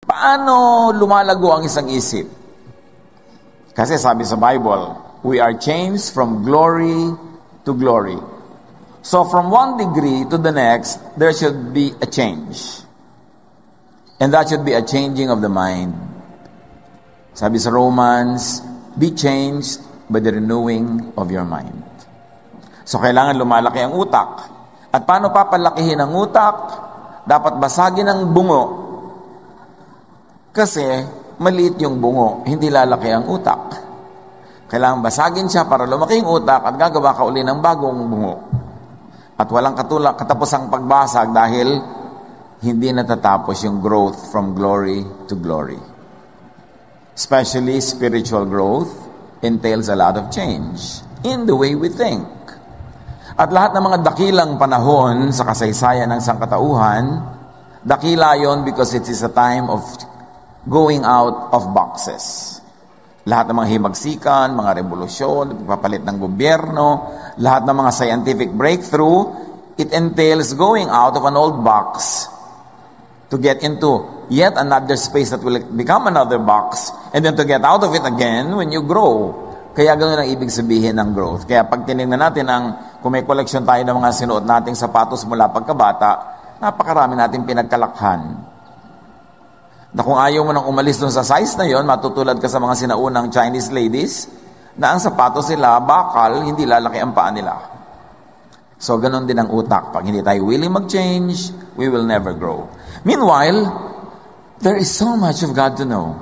Paano lumalago ang isang isip? Kasi sabi sa Bible, we are changed from glory to glory. So from one degree to the next, there should be a change. And that should be a changing of the mind. Sabi sa Romans, be changed by the renewing of your mind. So kailangan lumalaki ang utak. At paano papalakihin ang utak? Dapat basagin ang bungo. Kasi maliit yung bungo, hindi lalaki ang utak. Kailangan basagin siya para lumaki yung utak at gagawa ka uli ng bagong bungo. At walang katapusang pagbasag dahil hindi natatapos yung growth from glory to glory. Especially spiritual growth entails a lot of change in the way we think. At lahat ng mga dakilang panahon sa kasaysayan ng sangkatauhan, dakila yon because it is a time of going out of boxes. Lahat ng mga himagsikan, mga revolusyon, papalit ng gobyerno, lahat ng mga scientific breakthrough, it entails going out of an old box to get into yet another space that will become another box, and then to get out of it again when you grow. Kaya ganoon ang ibig sabihin ng growth. Kaya pag tinignan natin kung may collection tayo ng mga sinuot nating sapatos mula pagkabata, napakarami nating pinagkalakhan. Na kung ayaw mo nang umalis dun sa size na yon, matutulad ka sa mga sinaunang Chinese ladies, na ang sapatos nila, bakal, hindi lalaki ang paa nila. So, ganun din ang utak. Pag hindi tayo willing mag-change, we will never grow. Meanwhile, there is so much of God to know.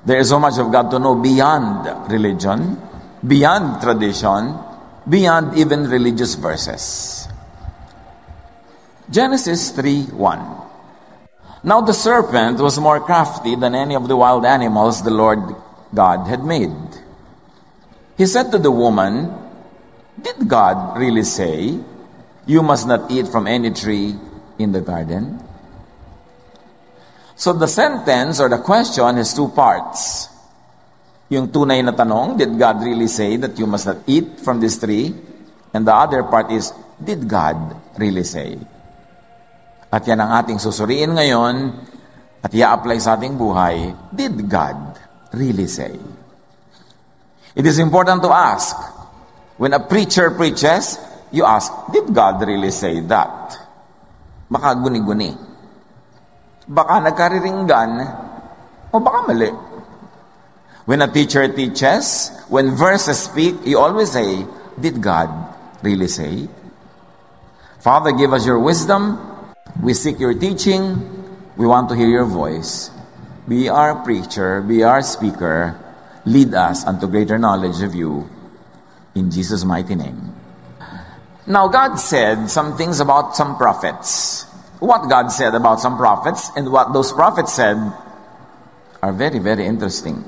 There is so much of God to know beyond religion, beyond tradition, beyond even religious verses. Genesis 3:1. Now the serpent was more crafty than any of the wild animals the Lord God had made. He said to the woman, "Did God really say, 'You must not eat from any tree in the garden'?" So the sentence or the question has two parts. Yung tunay na tanong, did God really say that you must not eat from this tree? And the other part is, did God really say? At yan ang ating susuriin ngayon at i-apply sa ating buhay. Did God really say? It is important to ask. When a preacher preaches, you ask, did God really say that? Baka guni-guni. Baka nagkariringgan, o baka mali. When a teacher teaches, when verses speak, you always say, did God really say? Father, give us your wisdom. We seek your teaching. We want to hear your voice. Be our preacher, be our speaker. Lead us unto greater knowledge of you. In Jesus' mighty name. Now, God said some things about some prophets. What God said about some prophets and what those prophets said are very, very interesting.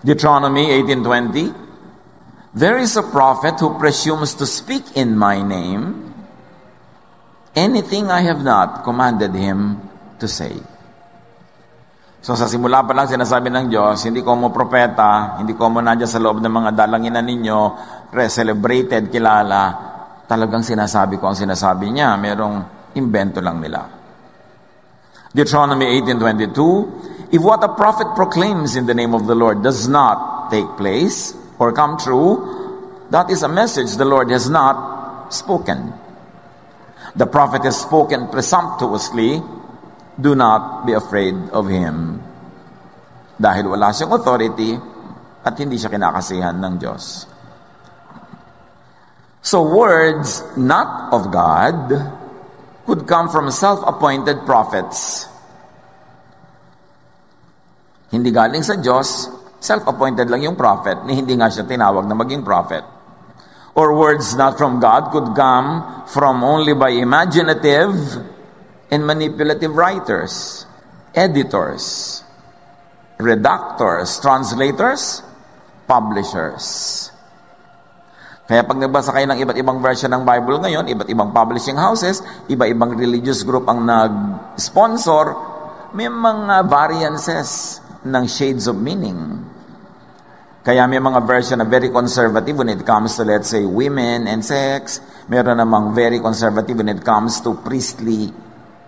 Deuteronomy 18:20. There is a prophet who presumes to speak in my name. Anything I have not commanded him to say. So sa simula pa lang sinasabi ng Diyos, hindi ko mo propeta, hindi ko mo nandiyan sa loob ng mga dalanginan ninyo, celebrated, kilala, talagang sinasabi ko ang sinasabi niya, merong invento lang nila. Deuteronomy 18:22, if what a prophet proclaims in the name of the Lord does not take place or come true, that is a message the Lord has not spoken. The prophet has spoken presumptuously. Do not be afraid of him. Dahil wala siyang authority at hindi siya kinakasihan ng Diyos. So words not of God could come from self-appointed prophets. Hindi galing sa Diyos, self-appointed lang yung prophet, ni hindi nga siya tinawag na maging prophet. Or words not from God could come from only by imaginative and manipulative writers, editors, redactors, translators, publishers. Kaya pag nagbasa kayo ng iba't ibang version ng Bible ngayon, iba't ibang publishing houses, iba-ibang religious group ang nag-sponsor, may mga variances ng shades of meaning. Kaya may mga version na very conservative when it comes to, let's say, women and sex. Meron namang very conservative when it comes to priestly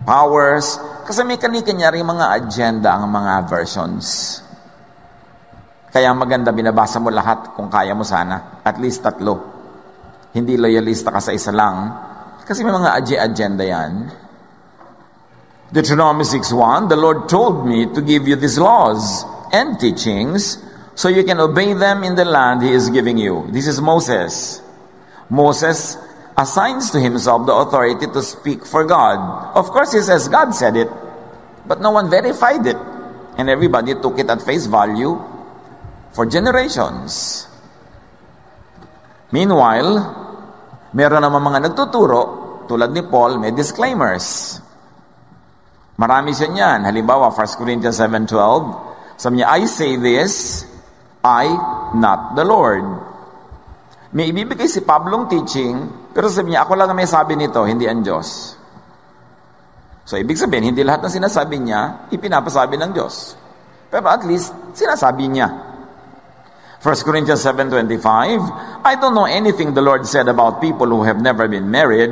powers, kasi may kanya-kanya rin mga agenda ang mga versions. Kaya maganda binabasa mo lahat kung kaya mo sana. At least 3. Hindi loyalista ka sa isa lang. Kasi may mga agenda yan. Deuteronomy 6:1, the Lord told me to give you these laws and teachings so you can obey them in the land He is giving you. This is Moses. Moses assigns to himself the authority to speak for God. Of course, he says God said it, but no one verified it. And everybody took it at face value for generations. Meanwhile, meron naman mga nagtuturo, tulad ni Paul, may disclaimers. Marami siya niyan. Halimbawa, 1 Corinthians 7:12, sabi niya, I say this, I, not the Lord. May ibibigay si Pablong teaching, pero sabi niya, ako lang may sabi nito, hindi ang Diyos. So, ibig sabihin, hindi lahat ng sinasabi niya, ipinapasabi ng Diyos. Pero at least, sinasabi niya. 1 Corinthians 7:25, I don't know anything the Lord said about people who have never been married,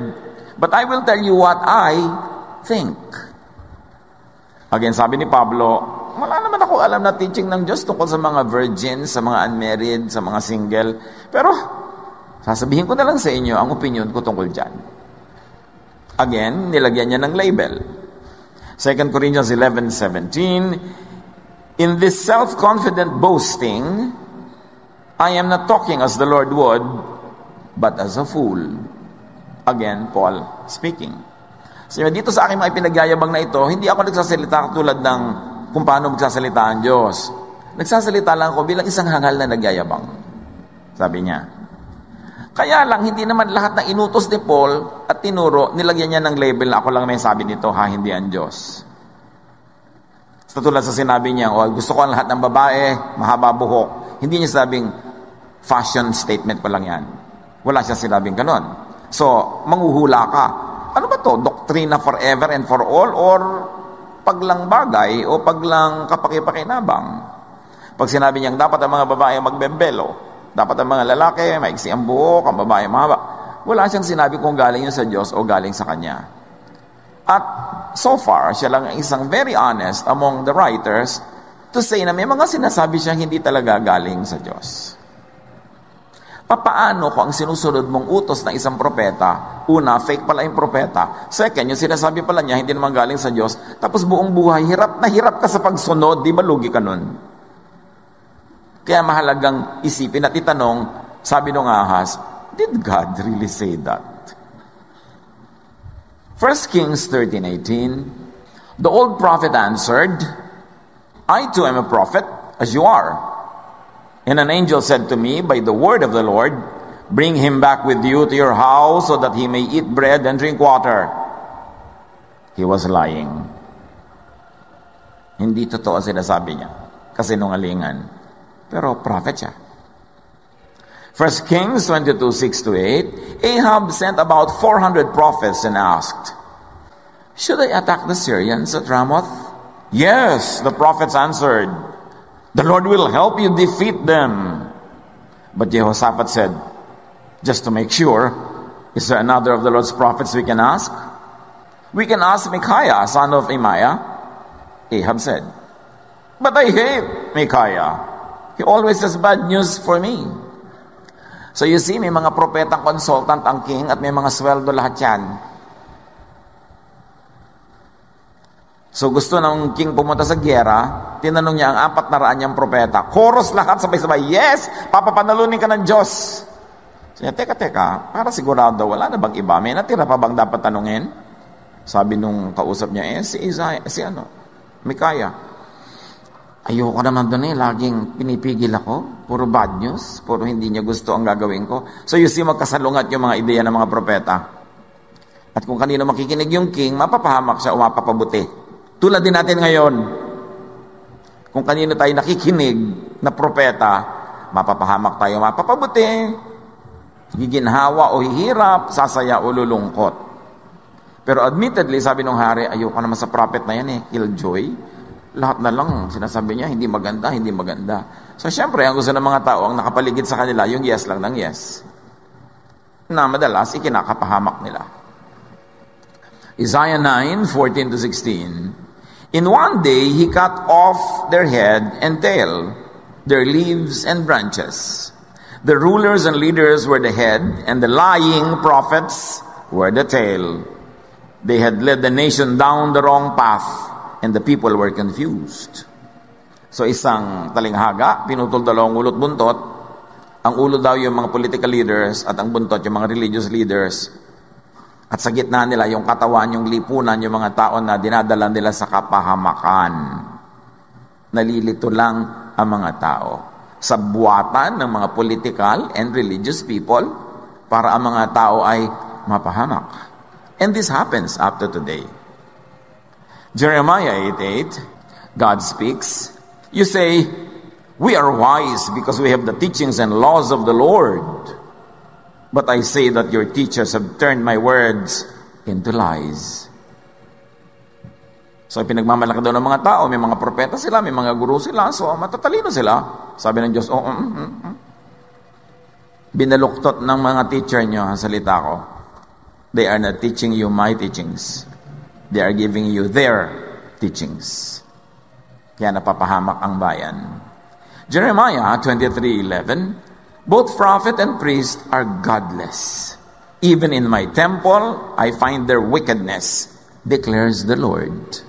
but I will tell you what I think. Again, sabi ni Pablo, wala naman ako alam na teaching ng Diyos tungkol sa mga virgins, sa mga unmarried, sa mga single. Pero, sasabihin ko na lang sa inyo ang opinion ko tungkol dyan. Again, nilagyan niya ng label. 2 Corinthians 11:17, in this self-confident boasting, I am not talking as the Lord would, but as a fool. Again, Paul speaking. So, dito sa aking mga pinagyayabang na ito, hindi ako nagsasalita tulad ng kung paano magsasalita ang Diyos. Nagsasalita lang ako bilang isang hangal na nagyayabang. Sabi niya. Kaya lang, hindi naman lahat ng inutos ni Paul at tinuro, nilagyan niya ng label na ako lang may sabi nito, hindi ang Diyos. So, tulad sa sinabi niya, gusto ko ang lahat ng babae, mahaba buhok. Hindi niya sabing, fashion statement ko lang yan. Wala siya sinabing ganon. So, manghuhula ka. Ano ba to? Doktrina forever and for all or paglang bagay o paglang kapaki-pakinabang? Pag sinabi niyang dapat ang mga babae magbembelo, dapat ang mga lalaki maiksi ang buhok, ang babae mahaba. Wala siyang sinabi kung galing yun sa Diyos o galing sa Kanya. At so far, siya lang isang very honest among the writers to say na may mga sinasabi siyang hindi talaga galing sa Diyos. Papaano kung ang sinusunod mong utos ng isang propeta, una, fake pala yung propeta. Second, yung sinasabi pala niya, hindi naman galing sa Diyos. Tapos buong buhay, hirap na hirap ka sa pagsunod, di ba lugi ka nun? Kaya mahalagang isipin at itanong, sabi nung ahas, did God really say that? 1 Kings 13:18, the old prophet answered, I too am a prophet, as you are. And an angel said to me, by the word of the Lord, bring him back with you to your house so that he may eat bread and drink water. He was lying. Hindi totoo sinasabi niya. Kasinungalingan. Pero prophet siya. 1 Kings 22:6-8, Ahab sent about 400 prophets and asked, should I attack the Syrians at Ramoth? Yes, the prophets answered, the Lord will help you defeat them. But Jehoshaphat said, just to make sure, is there another of the Lord's prophets we can ask? We can ask Micaiah, son of Imaiah. Ahab said, but I hate Micaiah. He always has bad news for me. So you see, may mga propetang consultant ang king at may mga sweldo lahat yan. So gusto ng king pumunta sa gyera, tinanong niya ang 400 niyang propeta. Chorus lahat, sabay-sabay, yes! Papapanalunin ka ng Diyos! So niya, teka, para sigurado, wala na bang iba? May natira pa bang dapat tanungin? Sabi nung kausap niya, Micaiah. Ayoko naman doon laging pinipigil ako. Puro bad news, puro hindi niya gusto ang gagawin ko. So you see, magkasalungat yung mga ideya ng mga propeta. At kung kanino makikinig yung king, mapapahamak siya o mapapabuti. Tulad din natin ngayon, kung kanino tayo nakikinig na propeta, mapapahamak tayo, mapapabuti, giginhawa o hihirap, sasaya o lulungkot. Pero admittedly, sabi nung hari, ayoko naman sa prophet na yan killjoy. Lahat na lang, sinasabi niya, hindi maganda, hindi maganda. So syempre, ang gusto ng mga tao, ang nakapaligid sa kanila, yung yes lang ng yes. Na madalas, ikinakapahamak nila. Isaiah 9:14 to 16. In one day he cut off their head and tail, their leaves and branches. The rulers and leaders were the head, and the lying prophets were the tail. They had led the nation down the wrong path, and the people were confused. So isang talinghaga, pinutol dalawang ulot buntot. Ang ulo daw yung mga political leaders at ang buntot yung mga religious leaders. At sa gitna nila yung katawan, yung lipunan, yung mga tao na dinadala nila sa kapahamakan. Nalilito lang ang mga tao sa buwatan ng mga political and religious people para ang mga tao ay mapahamak. And this happens up to today. Jeremiah 8:8, God speaks, you say, we are wise because we have the teachings and laws of the Lord. But I say that your teachers have turned my words into lies. So, pinagmamalaki daw ng mga tao, may mga propeta sila, may mga guru sila, so matatalino sila. Sabi ng Diyos, binaluktot ng mga teacher nyo ang salita ko. They are not teaching you my teachings. They are giving you their teachings. Kaya napapahamak ang bayan. Jeremiah 23:11, both prophet and priest are godless. Even in my temple, I find their wickedness, declares the Lord.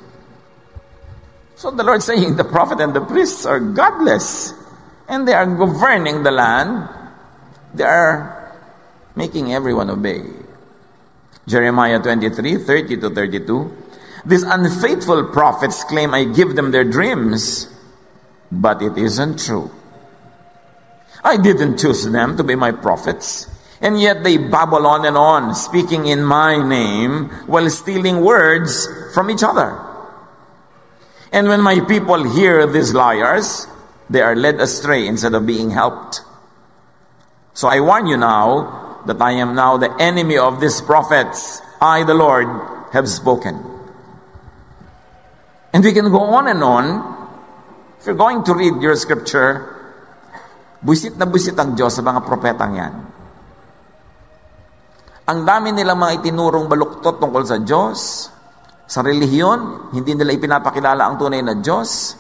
So the Lord saying the prophet and the priests are godless. And they are governing the land. They are making everyone obey. Jeremiah 23:30 to 32. These unfaithful prophets claim I give them their dreams, but it isn't true. I didn't choose them to be my prophets, and yet they babble on and on, speaking in my name while stealing words from each other. And when my people hear these liars, they are led astray instead of being helped. So I warn you now that I am now the enemy of these prophets. I, the Lord, have spoken. And we can go on and on. If you're going to read your scripture, buisit na buisit ang Diyos sa mga propetang yan. Ang dami nilang mga itinurong baluktot tungkol sa Diyos, sa relihiyon, hindi nila ipinapakilala ang tunay na Diyos.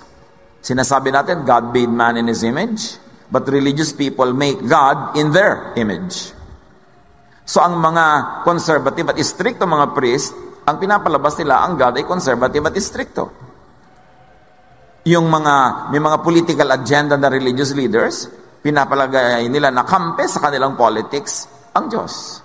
Sinasabi natin, God made man in His image, but religious people make God in their image. So ang mga conservative at stricto mga priest, ang pinapalabas nila ang God ay conservative at stricto. Yung may mga political agenda na religious leaders, pinapalagay nila na kampe sa kanilang politics ang Diyos.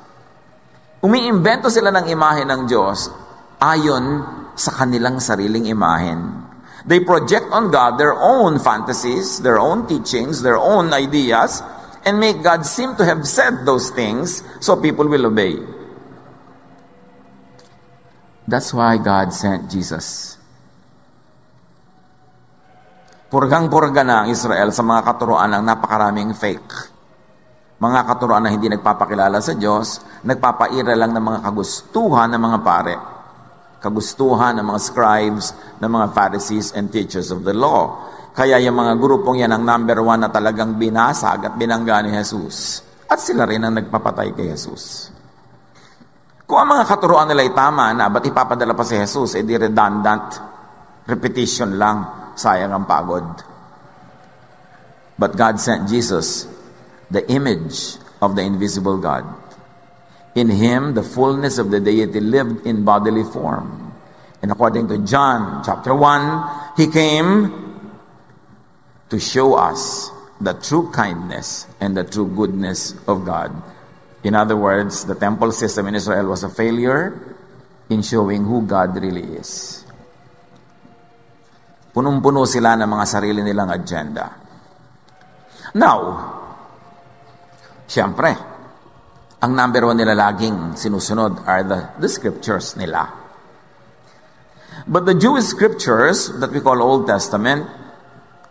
Umiimbento sila ng imahe ng Diyos ayon sa kanilang sariling imahen. They project on God their own fantasies, their own teachings, their own ideas, and make God seem to have said those things so people will obey. That's why God sent Jesus. Purgang-purga na ang Israel sa mga katuroan ng napakaraming fake. Mga katuroan na hindi nagpapakilala sa Diyos, nagpapaira lang ng mga kagustuhan ng mga pare. Kagustuhan ng mga scribes, ng mga Pharisees and teachers of the law. Kaya yung mga grupong yan ang number one na talagang binasag at binangga ni Jesus. At sila rin ang nagpapatay kay Jesus. Kung ang mga katuroan nila ay tama na, ba't ipapadala pa si Jesus? Di redundant. Repetition lang. Sayang ang pagod. But God sent Jesus, the image of the invisible God. In Him, the fullness of the deity lived in bodily form. And according to John chapter 1, He came to show us the true kindness and the true goodness of God. In other words, the temple system in Israel was a failure in showing who God really is. Punong-puno sila ng mga sarili nilang agenda. Now, siyempre, ang number one nila laging sinusunod are the scriptures nila. But the Jewish scriptures that we call Old Testament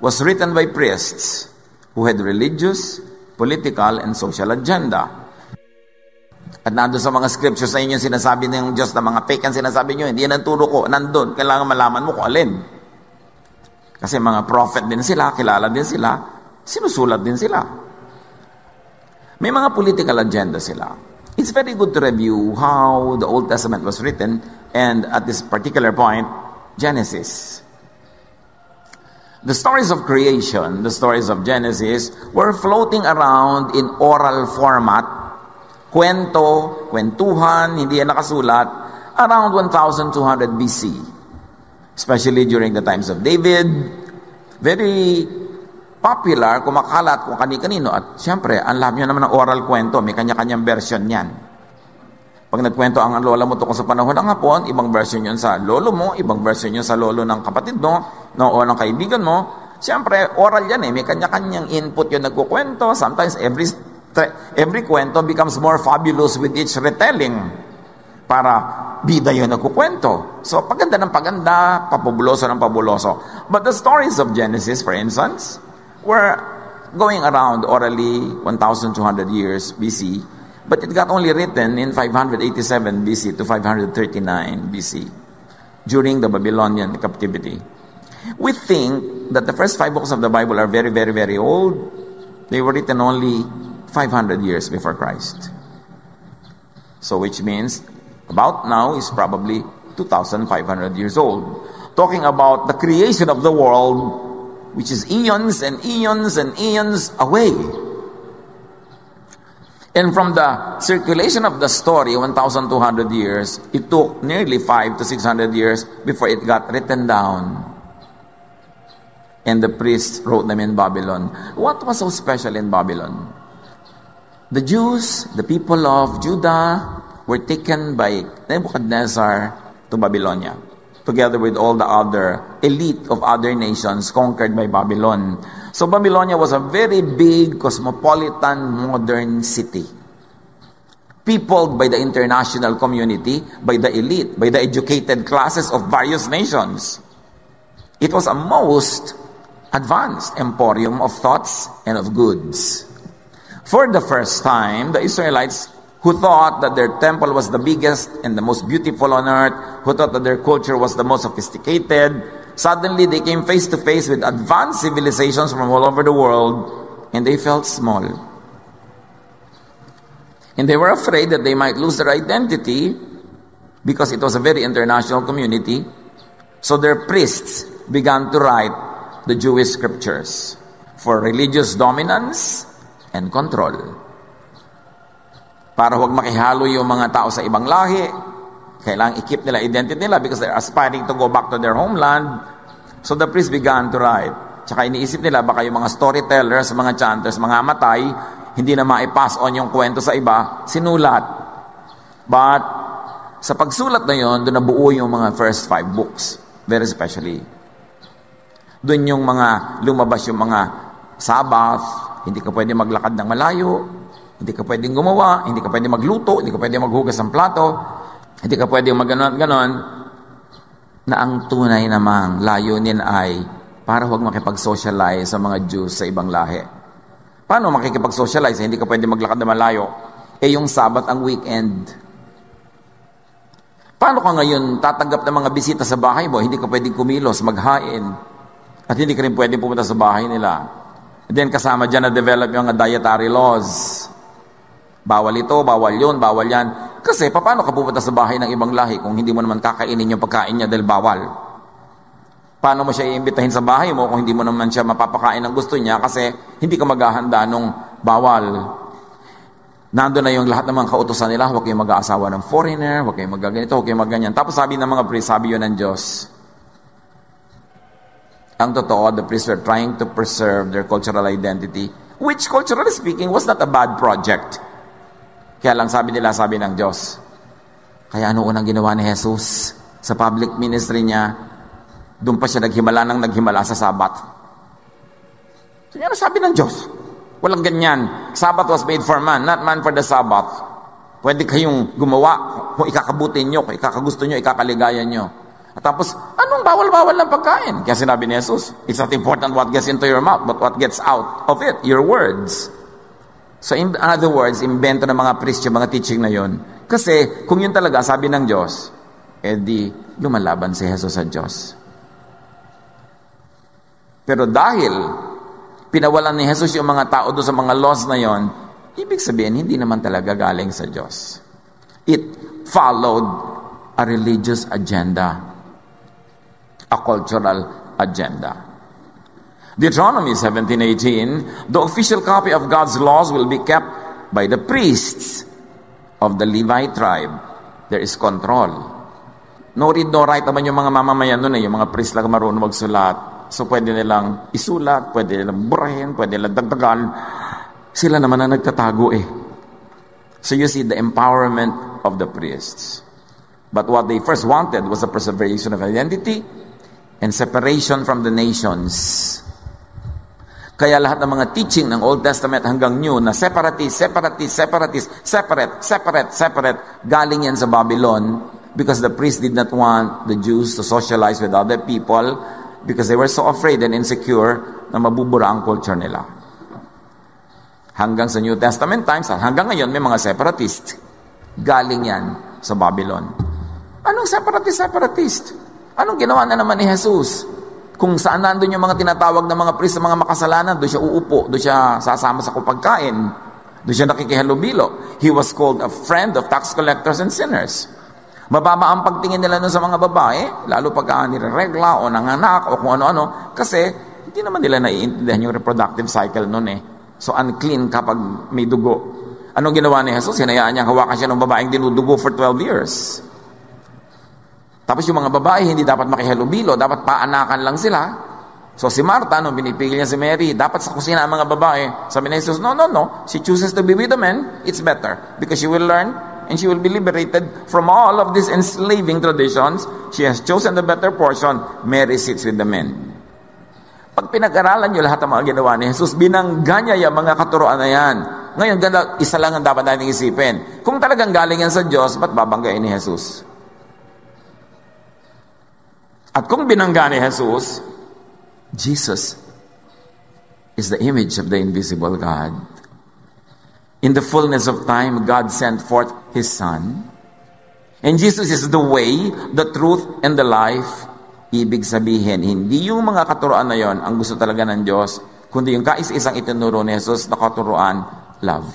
was written by priests who had religious, political, and social agenda. At nandun sa mga scriptures na inyo sinasabi ng Diyos na mga fake ang sinasabi nyo, hindi yan ang turo ko, nandun, kailangan malaman mo kung alin. Kasi mga prophet din sila, kilala din sila, sinusulat din sila. May mga political agenda sila. It's very good to review how the Old Testament was written and at this particular point, Genesis. The stories of creation, the stories of Genesis, were floating around in oral format, kwento, kwentuhan, hindi yan nakasulat, around 1200 BC. Especially during the times of David. Very popular, kumakalat kung kani-kanino. At syempre, ang lahat nyo naman ng oral kwento, may kanya-kanyang version yan. Pag nagkwento ang lola mo tungkol sa panahon ng Hapon, ibang version yun sa lolo mo, ibang version yun sa lolo ng kapatid mo, o ng kaibigan mo. Siyempre, oral yan eh. May kanya-kanyang input yun nagkukwento. Sometimes, every kwento becomes more fabulous with each retelling. Para bida yun nagkukwento. So, paganda ng paganda, papubuloso ng pabuloso. But the stories of Genesis, for instance, were going around orally 1,200 years BC. But it got only written in 587 BC to 539 BC during the Babylonian captivity. We think that the first 5 books of the Bible are very, very, very old. They were written only 500 years before Christ. So which means about now is probably 2,500 years old. Talking about the creation of the world, which is eons and eons and eons away. And from the circulation of the story, 1,200 years, it took nearly 500 to 600 years before it got written down. And the priests wrote them in Babylon. What was so special in Babylon? The Jews, the people of Judah, were taken by Nebuchadnezzar to Babylonia, together with all the other elite of other nations conquered by Babylon. So Babylonia was a very big, cosmopolitan, modern city. Peopled by the international community, by the elite, by the educated classes of various nations. It was a most advanced emporium of thoughts and of goods. For the first time, the Israelites, who thought that their temple was the biggest and the most beautiful on earth, who thought that their culture was the most sophisticated, suddenly they came face to face with advanced civilizations from all over the world, and they felt small. And they were afraid that they might lose their identity because it was a very international community. So their priests began to write the Jewish scriptures for religious dominance and control. Para huwag makihalo yung mga tao sa ibang lahi, kailangang i-keep nila identity nila because they're aspiring to go back to their homeland. So the priests began to write. Tsaka iniisip nila baka yung mga storytellers, mga chanters, mga matay, hindi na ma-pass on yung kwento sa iba, sinulat. But sa pagsulat na yon, doon nabuo yung mga first 5 books. Very especially. Doon yung mga lumabas yung mga Sabbath, hindi ka pwede maglakad ng malayo, hindi ka pwedeng gumawa, hindi ka pwede magluto, hindi ka pwede maghugas ng plato, hindi ka pwede mag-ganon, na ang tunay namang layunin ay para huwag makipag-socialize sa mga Jews sa ibang lahi. Paano makikipag-socialize? Hindi ka pwede maglakad na malayo. Yung Sabbath ang weekend. Paano ka ngayon tatanggap ng mga bisita sa bahay mo? Hindi ka pwedeng kumilos, maghain. At hindi ka rin pwedeng pumunta sa bahay nila. And then kasama dyan na-develop yung mga dietary laws. Bawal ito, bawal yun, bawal yan. Kasi paano ka pupunta sa bahay ng ibang lahi kung hindi mo naman kakainin yung pagkain niya dahil bawal? Paano mo siya iimbitahin sa bahay mo kung hindi mo naman siya mapapakain ng gusto niya kasi hindi ka maghahanda nung bawal? Nandun na yung lahat ng mga kautusan nila, huwag kayong mag-aasawa ng foreigner, huwag kayong mag-ganito, huwag kayong mag-ganyan. Tapos sabi ng mga priests, sabi yun ng Diyos. Ang totoo, the priests were trying to preserve their cultural identity, which culturally speaking was not a bad project. Kaya lang sabi nila, sabi ng Diyos. Kaya ano unang ginawa ni Jesus sa public ministry niya? Doon pa siya naghimala sa Sabat. So yan ang sabi ng Diyos. Walang ganyan. Sabbath was made for man, not man for the Sabbath. Pwede kayong gumawa kung ikakabutin nyo, kung ikakagusto nyo, ikakaligayan nyo. At tapos, anong bawal-bawal ng pagkain? Kaya sinabi ni Jesus, it's not important what gets into your mouth, but what gets out of it, your words. So in other words, invento ng mga priest yung mga teaching na yon. Kasi kung yun talaga, sabi ng Diyos, edi lumalaban si Jesus sa Diyos. Pero dahil pinawalan ni Jesus yung mga tao doon sa mga laws na yon, ibig sabihin, hindi naman talaga galing sa Diyos. It followed a religious agenda, a cultural agenda. Deuteronomy 17:18, the official copy of God's laws will be kept by the priests of the Levite tribe. There is control. No read, no write naman yung mga mamamayan nun yung mga priest lang marunong magsulat. So pwede nilang isulat, pwede nilang burahin, pwede nilang dagdagan. Sila naman na nagtatago So you see the empowerment of the priests. But what they first wanted was the preservation of identity and separation from the nations. Kaya lahat ng mga teaching ng Old Testament hanggang New na separate, galing yan sa Babylon because the priests did not want the Jews to socialize with other people because they were so afraid and insecure na mabubura ang culture nila. Hanggang sa New Testament times, hanggang ngayon may mga separatist. Galing yan sa Babylon. Anong separatist? Anong ginawa na naman ni Jesus? Kung saan nandun yung mga tinatawag na mga priest, mga makasalanan, doon siya uupo, doon siya sasama sa kupagkain, doon siya nakikihalubilo. He was called a friend of tax collectors and sinners. Mababa ang pagtingin nila nun sa mga babae, lalo pagka nireregla o nanganak o kung ano-ano, kasi hindi naman nila naiintindihan yung reproductive cycle nun So unclean kapag may dugo. Anong ginawa ni Jesus? Hinayaan niyang hawakan siya ng babaeng dinudugo for 12 years. Tapos yung mga babae, hindi dapat makihalubilo, dapat paanakan lang sila. So si Martha, nung pinipigil niya si Mary, dapat sa kusina ang mga babae. Sabi ni Jesus, no. She chooses to be with the men, it's better. Because she will learn and she will be liberated from all of these enslaving traditions. She has chosen the better portion. Mary sits with the men. Pag pinag-aralan nyo lahat ng mga ginawa ni Jesus, binangga niya yung mga katuroan na yan. Ngayon, isa lang ang dapat natin isipin. Kung talagang galing yan sa Diyos, ba't babanggain ni Jesus? At kung binangga ni Jesus, Jesus is the image of the invisible God. In the fullness of time, God sent forth His Son. And Jesus is the way, the truth, and the life. Ibig sabihin, hindi yung mga katuroan na yon ang gusto talaga ng Diyos, kundi yung kais-isang itinuro ni Jesus na katuroan, love.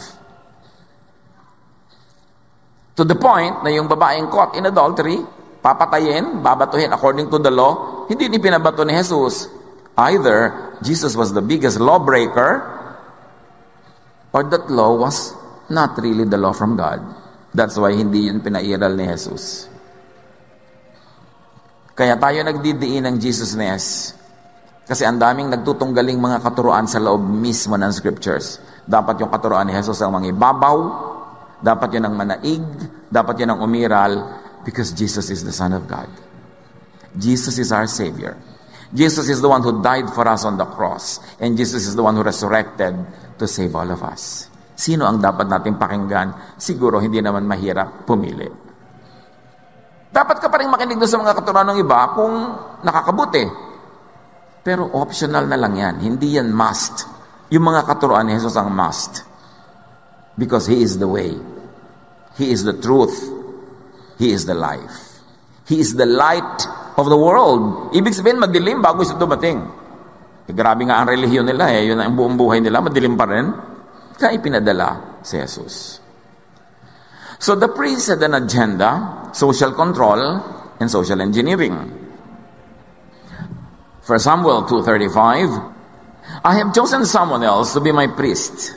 To the point na yung babaeng caught in adultery, papatayin, babatuhin according to the law, hindi pinabato ni Jesus. Either Jesus was the biggest lawbreaker or that law was not really the law from God. That's why hindi yun pinairal ni Jesus. Kaya tayo nagdidiin ng Jesusness kasi ang daming nagtutunggaling mga katuroan sa loob mismo ng scriptures. Dapat yung katuroan ni Jesus ang mangibabaw, dapat yun ang manaig, dapat yun ang umiral, because Jesus is the Son of God. Jesus is our Savior. Jesus is the one who died for us on the cross. And Jesus is the one who resurrected to save all of us. Sino ang dapat nating pakinggan? Siguro hindi naman mahirap pumili. Dapat ka pa rin makinig doon sa mga katuroan ng iba kung nakakabuti. Pero optional na lang yan. Hindi yan must. Yung mga katuroan ni Jesus ang must. Because He is the way. He is the truth. He is the life. He is the light of the world. Ibig sabihin, madilim bago siya dumating. Grabe nga ang relihiyon nila Yun ang buong buhay nila, madilim pa rin. Kaya ipinadala si Jesus. So the priest had an agenda, social control, and social engineering. 1 Samuel 2:35, I have chosen someone else to be my priest.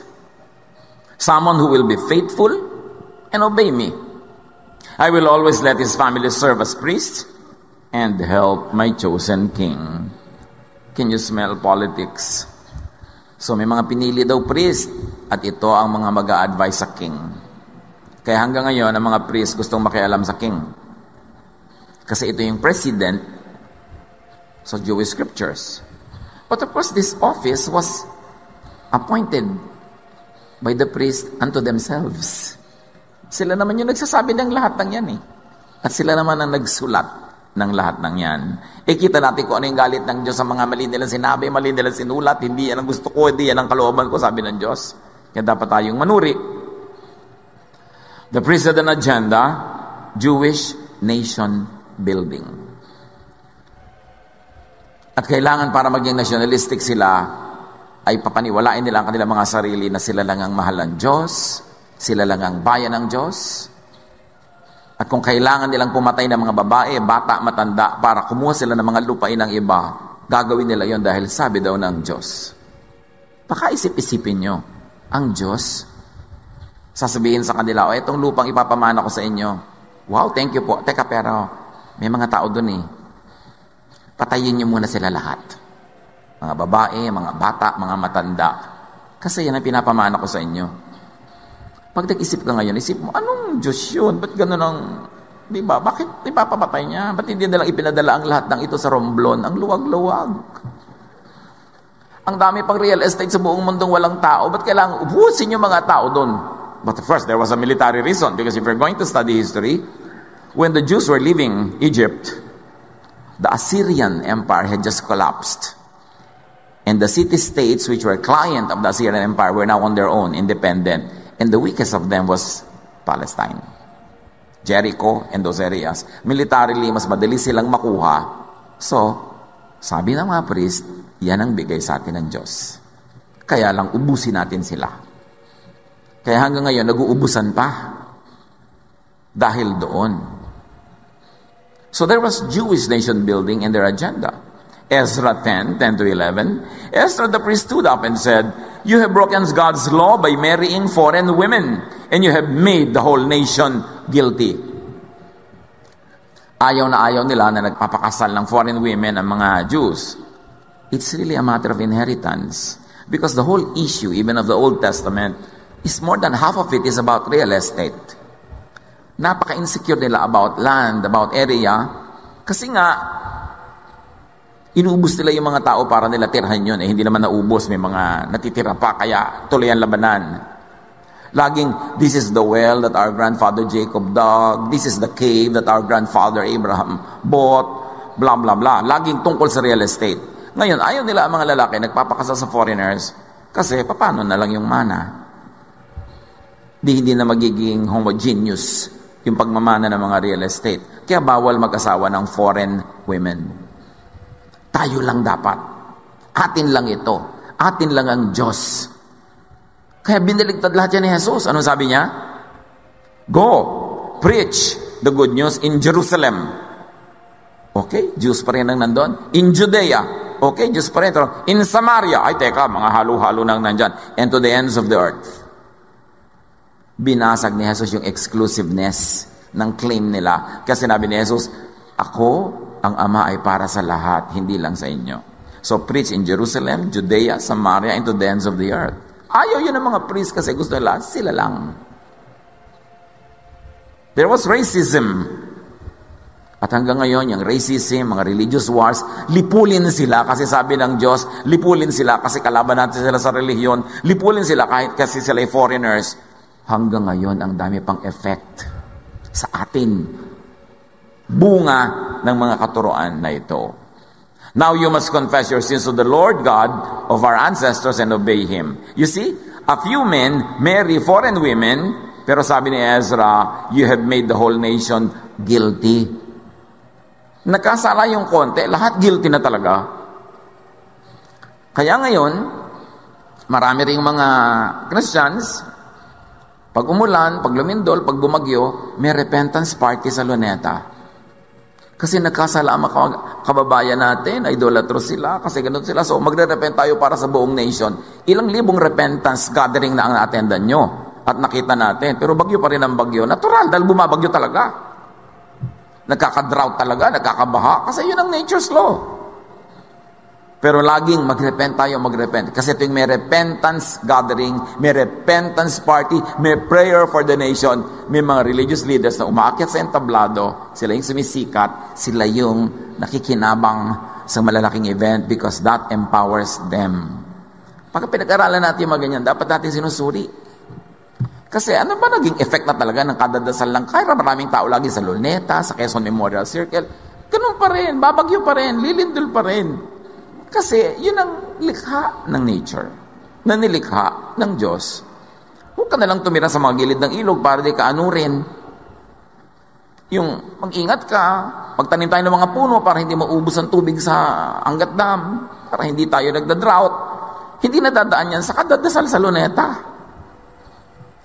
Someone who will be faithful and obey me. I will always let his family serve as priest and help my chosen king. Can you smell politics? So may mga pinili daw priest at ito ang mga mag-a-advise sa king. Kaya hanggang ngayon, ang mga priest gustong makialam sa king. Kasi ito yung president sa Jewish scriptures. But of course, this office was appointed by the priest unto themselves. Sila naman yung nagsasabi ng lahat ng yan At sila naman ang nagsulat ng lahat ng yan. Kita natin kung ano yung galit ng Diyos sa mga mali nilang sinabi, mali nilang sinulat, hindi yan ang gusto ko, hindi yan ang kalooban ko, sabi ng Diyos. Kaya dapat tayong manuri. The priest had an agenda, Jewish nation building. At kailangan para maging nationalistic sila, ay papaniwalain nila ang kanilang mga sarili na sila lang ang mahal ng Diyos, sila lang ang bayan ng Diyos. At kung kailangan nilang pumatay ng mga babae, bata, matanda, para kumuha sila ng mga lupain ng iba, gagawin nila yon dahil sabi daw ng Diyos. Pakaisip-isipin nyo, ang Diyos, sasabihin sa kanila, itong lupang ipapamana ko sa inyo. Wow, thank you po. Teka, pero may mga tao dun eh. Patayin nyo muna sila lahat. Mga babae, mga bata, mga matanda. Kasi yan ang pinapamana ko sa inyo. Pag nag-isip ka ngayon, isip mo, anong Diyos yun? Ba't gano'n ang, di ba? Bakit ipapapatay niya? Ba't hindi nalang ipinadala ang lahat ng ito sa Romblon? Ang luwag-luwag. Ang dami pang real estate sa buong mundong walang tao. Ba't kailangan ubusin yung mga tao doon? But first, there was a military reason. Because if you're going to study history, when the Jews were leaving Egypt, the Assyrian Empire had just collapsed. And the city-states which were client of the Assyrian Empire were now on their own, independent. And the weakest of them was Palestine. Jericho and those areas. Militarily, mas madali silang makuha. So, sabi ng mga priest, yan ang bigay sa atin ng Diyos. Kaya lang, ubusin natin sila. Kaya hanggang ngayon, nag-uubusan pa. Dahil doon. So there was Jewish nation building in their agenda. Ezra 10:10-11. Ezra the priest stood up and said, "You have broken God's law by marrying foreign women, and you have made the whole nation guilty." Ayaw na ayaw nila na nagpapakasal ng foreign women ang mga Jews. It's really a matter of inheritance. Because the whole issue, even of the Old Testament, is more than half of it is about real estate. Napaka-insecure nila about land, about area, kasi nga, inubos nila yung mga tao para nila tirhan yun. Hindi naman naubos. May mga natitira pa. Kaya tuloy ang labanan. Laging, this is the well that our grandfather Jacob dug. This is the cave that our grandfather Abraham bought. Blah, blah, blah. Laging tungkol sa real estate. Ngayon, ayaw nila ang mga lalaki nagpapakasal sa foreigners kasi paano na lang yung mana? Hindi na magiging homogeneous yung pagmamana ng mga real estate. Kaya bawal mag-asawa ng foreign women. Tayo lang dapat. Atin lang ito. Atin lang ang Diyos. Kaya biniligtad lahat yan ni Jesus. Anong sabi niya? Go, preach the good news in Jerusalem. Okay, Jews pa rin ang nandun. In Judea. Okay, Jews pa rin. In Samaria. Ay, teka, mga halo-halo nang nandyan. And to the ends of the earth. Binasag ni Jesus yung exclusiveness ng claim nila. Kasi sinabi ni Jesus, ako, ang Ama ay para sa lahat, hindi lang sa inyo. So preach in Jerusalem, Judea, Samaria, and to the ends of the earth. Ayaw yun ng mga priest kasi gusto nila, sila lang. There was racism. At hanggang ngayon, yung racism, mga religious wars, lipulin sila kasi sabi ng Diyos, lipulin sila kasi kalaban natin sila sa relihiyon, lipulin sila kahit kasi sila ay foreigners. Hanggang ngayon, ang dami pang effect sa atin. Bunga ng mga katuroan na ito. Now you must confess your sins to the Lord God of our ancestors and obey Him. You see, a few men marry foreign women, pero sabi ni Ezra, you have made the whole nation guilty. Nagkasala yung konti, lahat guilty na talaga. Kaya ngayon, marami ring mga Christians, pag umulan, pag lumindol, pag bumagyo, may repentance party sa Luneta. Kasi nagkasala ang mga kababayan natin, idolatros sila, kasi ganun sila. So magre-repent tayo para sa buong nation. Ilang libong repentance gathering na ang attendan nyo. At nakita natin. Pero bagyo pa rin ang bagyo. Natural, dahil bumabagyo talaga. Nagkaka-drought talaga, nagkakabaha. Kasi yun ang nature's law. Pero laging mag-repent tayo, mag-repent. Kasi tuwing may repentance gathering, may repentance party, may prayer for the nation, may mga religious leaders na umaakyat sa entablado, sila yung sumisikat, sila yung nakikinabang sa malalaking event because that empowers them. Pag pinag-aralan natin yung mga ganyan, dapat natin sinusuri. Kasi ano ba naging effect na talaga ng kadadasal lang? Kaya maraming tao lagi sa Luneta, sa Quezon Memorial Circle. Ganun pa rin, babagyo pa rin, lilindol pa rin. Kasi yun ang likha ng nature, na nilikha ng Diyos. Huwag ka na lang tumira sa mga gilid ng ilog para di ka anurin. Yung mag-ingat ka, magtanim tayo ng mga puno para hindi maubos ang tubig sa Angat Dam, para hindi tayo nagda-drought. Hindi nadadaan yan sa kadadasal sa Luneta.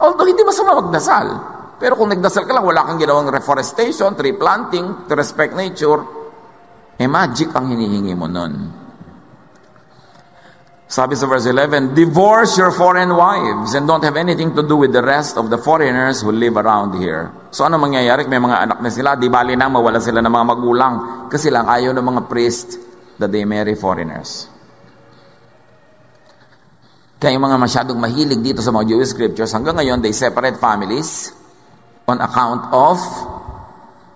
Although hindi masama magdasal. Pero kung nagdasal ka lang, wala kang ginawang reforestation, tree planting, to respect nature, magic ang hinihingi mo nun. Sabi sa verse 11, divorce your foreign wives and don't have anything to do with the rest of the foreigners who live around here. So ano mangyayari? May mga anak na sila, di bali na mawala sila ng mga magulang kasi lang ayaw ng mga priest that they marry foreigners. Kaya yung mga masyadong mahilig dito sa mga Jewish scriptures, hanggang ngayon, they separate families on account of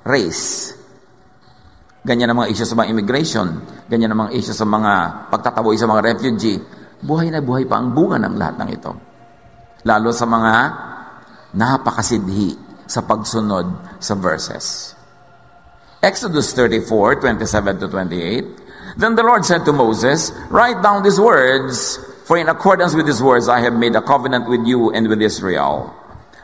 race. Ganyan ang mga issue sa mga immigration. Ganyan ang mga issue sa mga pagtataboy sa mga refugee. Buhay na buhay pa ang bunga ng lahat ng ito. Lalo sa mga napakasidhi sa pagsunod sa verses. Exodus 34:27-28. Then the Lord said to Moses, write down these words, for in accordance with these words I have made a covenant with you and with Israel.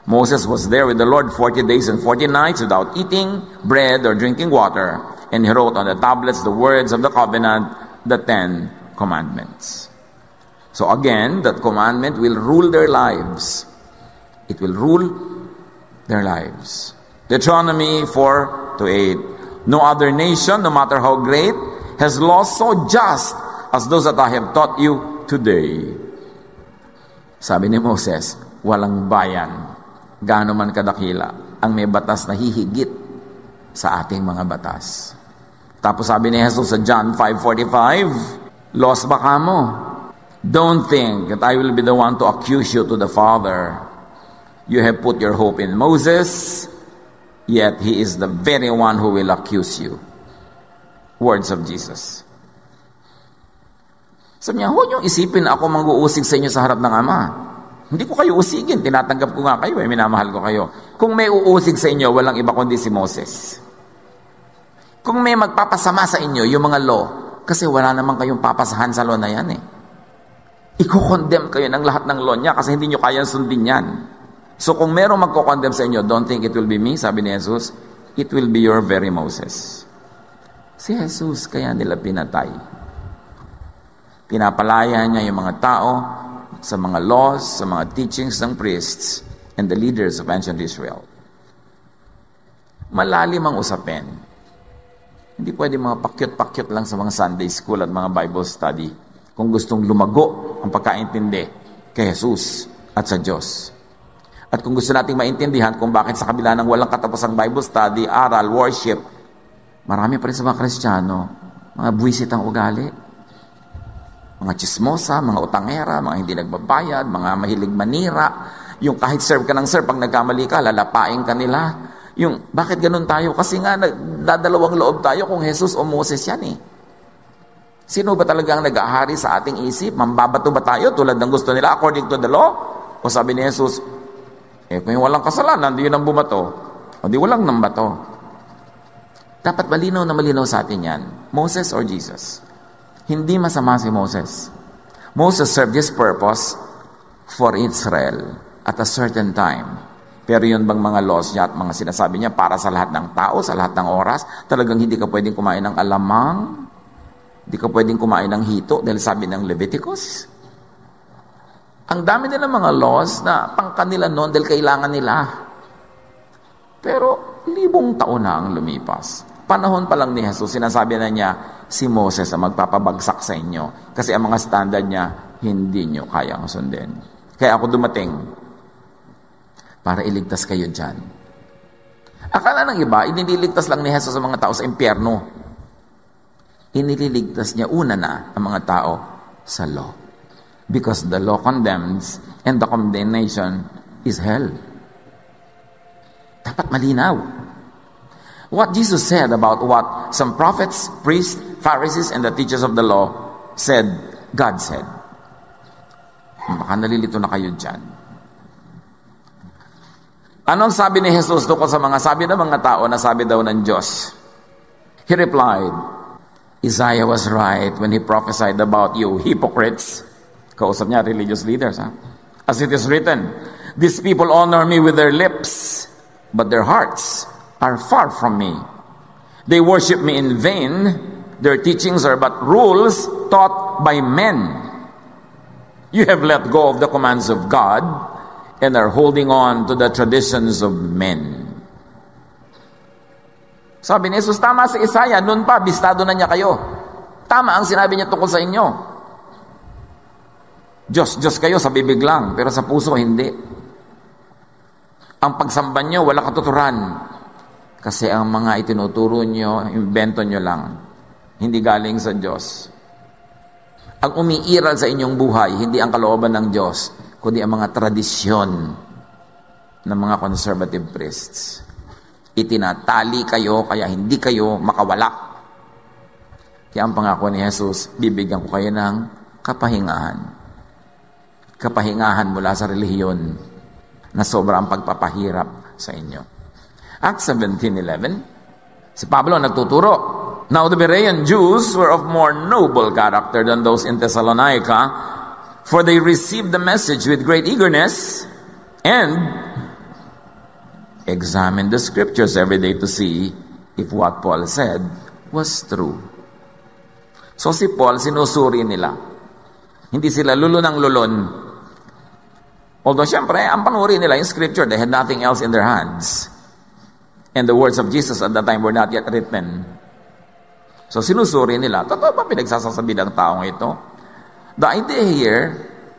Moses was there with the Lord 40 days and 40 nights without eating bread or drinking water. And he wrote on the tablets the words of the covenant, the 10 commandments. So again, that commandment will rule their lives. It will rule their lives. Deuteronomy 4:8. No other nation, no matter how great, has laws so just as those that I have taught you today. Sabi ni Moses, walang bayan, gaano man kadakila, ang may batas na hihigit sa ating mga batas. Tapos sabi ni Jesus sa John 5:45, lost ba ka mo? Don't think that I will be the one to accuse you to the Father. You have put your hope in Moses, yet he is the very one who will accuse you. Words of Jesus. Sabi niya, huwag niyong isipin na ako mag-uusig sa inyo sa harap ng Ama. Hindi ko kayo usigin, tinatanggap ko nga kayo, minamahal ko kayo. Kung may uusig sa inyo, walang iba kundi si Moses. Kung may magpapasama sa inyo, yung mga law, kasi wala naman kayong papasahan sa law na yan eh. Iko-condemn kayo ng lahat ng law niya kasi hindi nyo kayang sundin yan. So kung merong magko-condemn sa inyo, don't think it will be me, sabi ni Jesus, it will be your very Moses. Si Jesus, kaya nila pinatay. Pinapalaya niya yung mga tao sa mga laws, sa mga teachings ng priests and the leaders of ancient Israel. Malalim ang usapin. Hindi pwede mga pakyut-pakyut lang sa mga Sunday school at mga Bible study kung gustong lumago ang pagkaintindi kay Jesus at sa Diyos. At kung gusto nating maintindihan kung bakit sa kabila ng walang katapusang Bible study, aral, worship, marami pa rin sa mga Kristiyano, mga buwisit ang ugali. Mga chismosa, mga utangera, mga hindi nagbabayad, mga mahilig manira. Yung kahit serve ka ng serve, pag nagkamali ka, lalapain ka nila. Yung, bakit ganun tayo? Kasi nga, dadalawang loob tayo kung Jesus o Moses yan eh. Sino ba talaga ang nag-ahari sa ating isip? Mambabato ba tayo tulad ng gusto nila according to the law? O sabi ni Jesus, kung walang kasalanan, di yun ang bumato. O di walang nambato. Dapat malinaw na malinaw sa atin yan. Moses or Jesus? Hindi masama si Moses. Moses served his purpose for Israel at a certain time. Pero yun bang mga laws niya at mga sinasabi niya para sa lahat ng tao, sa lahat ng oras, talagang hindi ka pwedeng kumain ng alamang, hindi ka pwedeng kumain ng hito dahil sabi ng Leviticus. Ang dami nilang mga laws na pangkanila noon dahil kailangan nila. Pero 1,000 taon na ang lumipas. Panahon pa lang ni Jesus, sinasabi na niya, si Moses ang magpapabagsak sa inyo. Kasi ang mga standard niya, hindi nyo kayang sundin. Kaya ako dumating para iligtas kayo dyan. Akala ng iba, inililigtas lang ni Jesus ang mga tao sa impyerno. Inililigtas niya una na ang mga tao sa law. Because the law condemns and the condemnation is hell. Dapat malinaw. What Jesus said about what some prophets, priests, Pharisees, and the teachers of the law said, God said. Baka nalilito na kayo dyan. Anong sabi ni Jesus tungkol sa mga sabi ng mga tao na sabi daw ng Diyos? He replied, Isaiah was right when he prophesied about you, hypocrites. Kausap niya, religious leaders. As it is written, these people honor me with their lips, but their hearts are far from me. They worship me in vain. Their teachings are but rules taught by men. You have let go of the commands of God and are holding on to the traditions of men. Sabi ni Jesus, tama si Isaiah, noon pa, bistado na niya kayo. Tama ang sinabi niya tungkol sa inyo. Diyos kayo sa bibig lang, pero sa puso hindi. Ang pagsamba niyo, wala katuturan. Kasi ang mga itinuturo niyo, invento niyo lang. Hindi galing sa Diyos. Ang umiiral sa inyong buhay, hindi ang kalooban ng Diyos, kundi ang mga tradisyon ng mga conservative priests. Itinatali kayo, kaya hindi kayo makawala. Kaya ang pangako ni Jesus, bibigyan ko kayo ng kapahingahan. Kapahingahan mula sa relihiyon na sobrang pagpapahirap sa inyo. Acts 17:11, si Pablo nagtuturo. Now the Berean Jews were of more noble character than those in Thessalonica, for they received the message with great eagerness and examined the scriptures every day to see if what Paul said was true. So si Paul, sinusuri nila. Hindi sila lulun. Although syempre, ang panuri nila yung scripture, they had nothing else in their hands. And the words of Jesus at that time were not yet written. So sinusuri nila, totoo ba pinagsasasabi ng taong ito? The idea here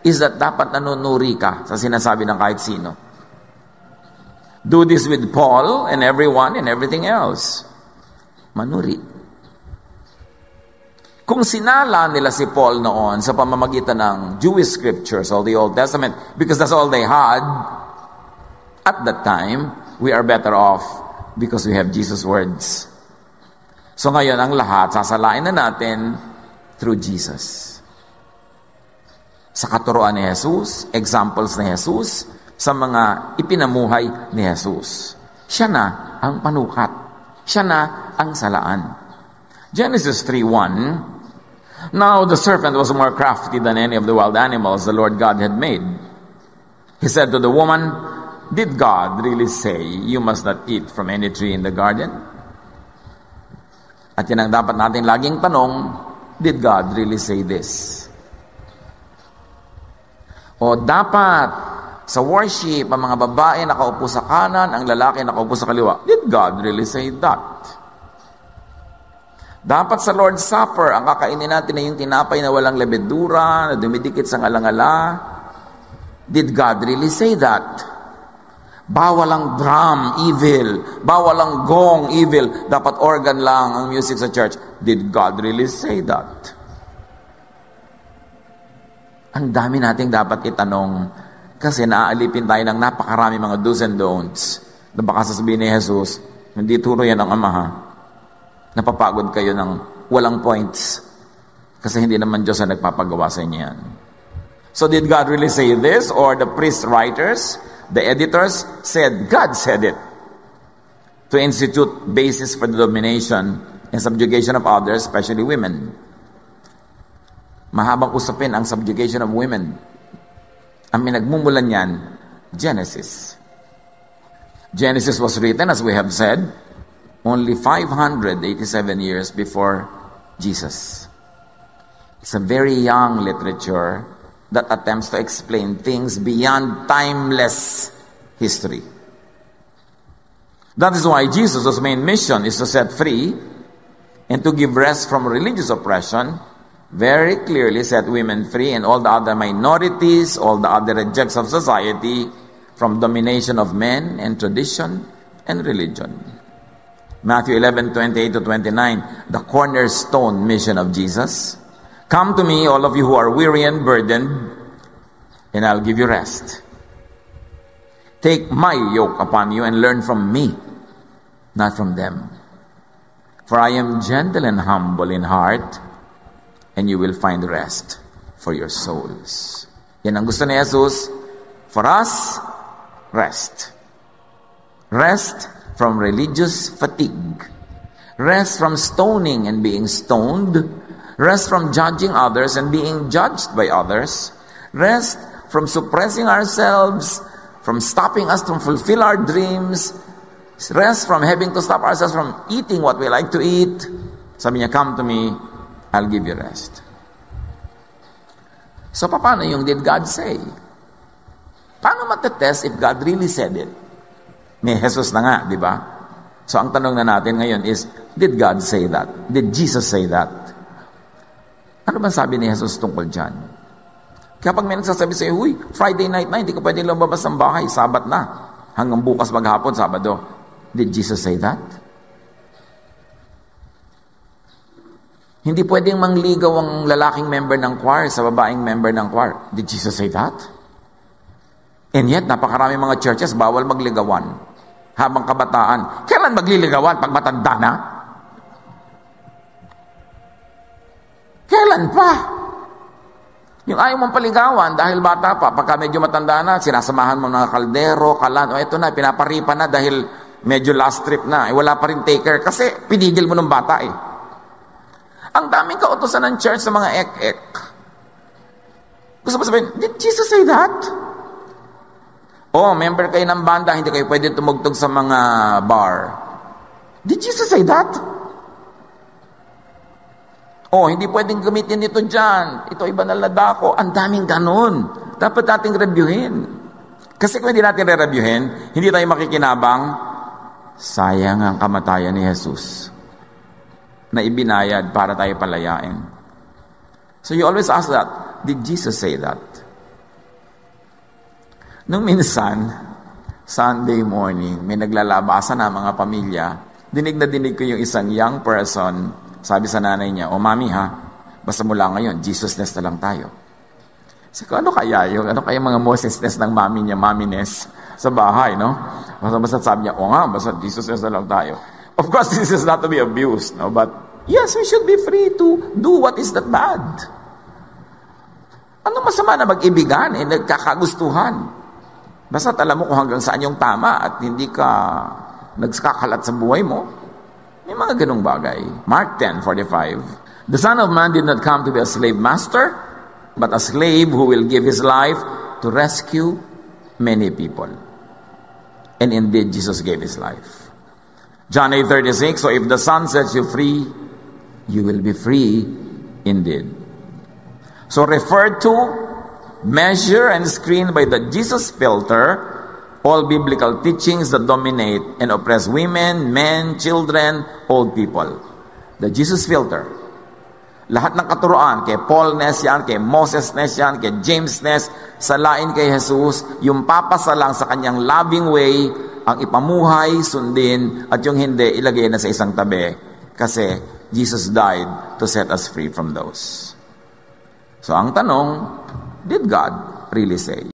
is that dapat nanunuri ka sa sinasabi ng kahit sino. Do this with Paul and everyone and everything else. Manuri. Kung sinala nila si Paul noon sa pamamagitan ng Jewish scriptures or the Old Testament, because that's all they had, at that time, we are better off because we have Jesus' words. So ngayon, ang lahat, sasalain na natin through Jesus. Sa katuroan ni Jesus, examples ni Jesus, sa mga ipinamuhay ni Jesus. Siya na ang panukat. Siya na ang salaan. Genesis 3:1, now the serpent was more crafty than any of the wild animals the Lord God had made. He said to the woman, did God really say, you must not eat from any tree in the garden? At yan ang dapat natin laging tanong, did God really say this? O dapat sa worship, ang mga babae nakaupo sa kanan, ang lalaki nakaupo sa kaliwa. Did God really say that? Dapat sa Lord's Supper, ang kakainin natin na yung tinapay na walang lebedura, na dumidikit sa ngalangala. Did God really say that? Bawal ang drum, evil. Bawal ang gong, evil. Dapat organ lang ang music sa church. Did God really say that? Ang dami nating dapat itanong kasi naaalipin tayo ng napakarami mga do's and don'ts na baka sasabihin ni Jesus, hindi turo yan ang Ama ha. Napapagod kayo ng walang points kasi hindi naman Diyos ang nagpapagawa sa inyo yan. So did God really say this? Or the priest writers, the editors said, God said it. To institute basis for the domination and subjugation of others, especially women. Mahabang usapin ang subjugation of women. Ang minagmumulan yan, Genesis. Genesis was written, as we have said, only 587 years before Jesus. It's a very young literature that attempts to explain things beyond timeless history. That is why Jesus' main mission is to set free and to give rest from religious oppression, very clearly set women free and all the other minorities, all the other rejects of society from domination of men and tradition and religion. Matthew 11:28-29, the cornerstone mission of Jesus. Come to me, all of you who are weary and burdened, and I'll give you rest. Take my yoke upon you and learn from me, not from them. For I am gentle and humble in heart, and you will find rest for your souls. Yan ang gusto ni Jesus. For us, rest. Rest from religious fatigue. Rest from stoning and being stoned. Rest from judging others and being judged by others. Rest from suppressing ourselves, from stopping us to fulfill our dreams. Rest from having to stop ourselves from eating what we like to eat. Sabi niya, come to me, I'll give you rest. So, paano yung did God say? Paano not the test if God really said it. May Jesus na nga, di ba? So ang tanong na natin ngayon is, did God say that? Did Jesus say that? Ano ba sabi ni Jesus tungkol dyan? Kapag may nagsasabi sa'yo, huy, Friday night na, hindi ka pwede lumabas ng bahay, Sabat na. Hanggang bukas maghapon, Sabado. Did Jesus say that? Hindi pwedeng mangligaw ang lalaking member ng choir sa babaeng member ng choir. Did Jesus say that? And yet, napakarami mga churches, bawal magligawan. Habang kabataan, kailan magliligawan? Pag matanda na? Kailan pa? Yung ayaw mong paligawan dahil bata pa, pagka medyo matanda na, sinasamahan mo ng kaldero, kalan, o eto na, pinaparipa na dahil medyo last trip na. Wala pa rin taker kasi pinigil mo ng bata eh. Ang daming kautusan ng church sa mga ek-ek. Gusto mo sabihin, did Jesus say that? Oh, member kayo ng banda, hindi kayo pwede tumugtog sa mga bar. Did Jesus say that? Oh, hindi pwedeng gamitin ito dyan. Ito iba na ladako. Ang daming ganon. Dapat nating reviewin. Kasi kung hindi natin re-reviewin, hindi tayo makikinabang, sayang ang kamatayan ni Jesus na ibinayad para tayo palayain. So you always ask that, did Jesus say that? Nung minsan, Sunday morning, may naglalabasan na mga pamilya, dinig na dinig ko yung isang young person, sabi sa nanay niya, mami ha, basta mula ngayon, Jesus-ness na lang tayo. Sabi ko, ano kaya mga Moses-ness ng mami niya, mami-ness sa bahay, no? Basta sabi niya, basta Jesus-ness na lang tayo. Of course, this is not to be abused, no? But yes, we should be free to do what is not bad. Ano masama na mag-ibigan, nagkakagustuhan. Basta alam mo kung hanggang saan yung tama at hindi ka nagkakalat sa buhay mo. May mga ganung bagay. Mark 10:45. The Son of Man did not come to be a slave master, but a slave who will give his life to rescue many people. And indeed, Jesus gave his life. John 8:36, so if the Son sets you free, you will be free indeed. So referred to, measure and screen by the Jesus filter all biblical teachings that dominate and oppress women, men, children, old people. The Jesus filter. Lahat ng katuroan, kay Paul-ness yan, kay Moses-ness yan, kay James-ness, salain kay Jesus, yung papasalang sa kanyang loving way, ang ipamuhay, sundin, at yung hindi, ilagay na sa isang tabi. Kasi Jesus died to set us free from those. So ang tanong, did God really say?